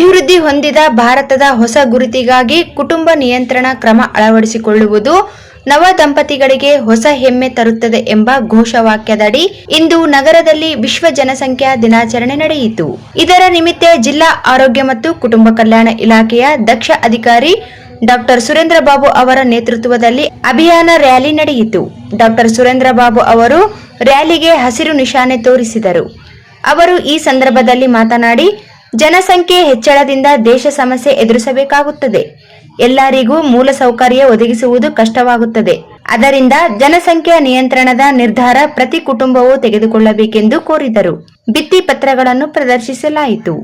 ಅಭಿವೃದ್ಧಿ ಹೊಂದಿದ ಭಾರತದ ಹೊಸ ಗುರಿತಿಗಾಗಿ ಕುಟುಂಬ ನಿಯಂತ್ರಣ ಕ್ರಮ ಅಳವಡಿಸಿಕೊಳ್ಳುವುದು ನವ ದಂಪತಿಗಳಿಗೆ ಹೊಸ ಹೆಮ್ಮೆ ತರುತ್ತದೆ ಎಂಬ ಘೋಷವಾಕ್ಯದಡಿ ಇಂದು ನಗರದಲ್ಲಿ ವಿಶ್ವ ಜನಸಂಖ್ಯಾ ದಿನಾಚರಣೆ ನಡೆಯಿತು. ಇದರ ನಿಮಿತ್ತ ಜಿಲ್ಲಾ ಆರೋಗ್ಯ ಮತ್ತು ಕುಟುಂಬ ಕಲ್ಯಾಣ ಇಲಾಖೆಯ ದಕ್ಷ ಅಧಿಕಾರಿ ಡಾಕ್ಟರ್ ಸುರೇಂದ್ರ ಬಾಬು ಅವರ ನೇತೃತ್ವದಲ್ಲಿ ಅಭಿಯಾನ ರ್ಯಾಲಿ ನಡೆಯಿತು. ಡಾಕ್ಟರ್ ಸುರೇಂದ್ರ ಬಾಬು ಅವರು ರ್ಯಾಲಿಗೆ ಹಸಿರು ನಿಶಾನೆ ತೋರಿಸಿದರು. ಅವರು ಈ ಸಂದರ್ಭದಲ್ಲಿ ಮಾತನಾಡಿ, ಜನಸಂಖ್ಯೆ ಹೆಚ್ಚಳದಿಂದ ದೇಶ ಸಮಸ್ಯೆ ಎದುರಿಸಬೇಕಾಗುತ್ತದೆ. ಎಲ್ಲರಿಗೂ ಮೂಲಸೌಕರ್ಯ ಒದಗಿಸುವುದು ಕಷ್ಟವಾಗುತ್ತದೆ. ಅದರಿಂದ ಜನಸಂಖ್ಯಾ ನಿಯಂತ್ರಣದ ನಿರ್ಧಾರ ಪ್ರತಿ ಕುಟುಂಬವೂ ತೆಗೆದುಕೊಳ್ಳಬೇಕೆಂದು ಕೋರಿದರು. ಭಿತ್ತಿ ಪತ್ರಗಳನ್ನು ಪ್ರದರ್ಶಿಸಲಾಯಿತು.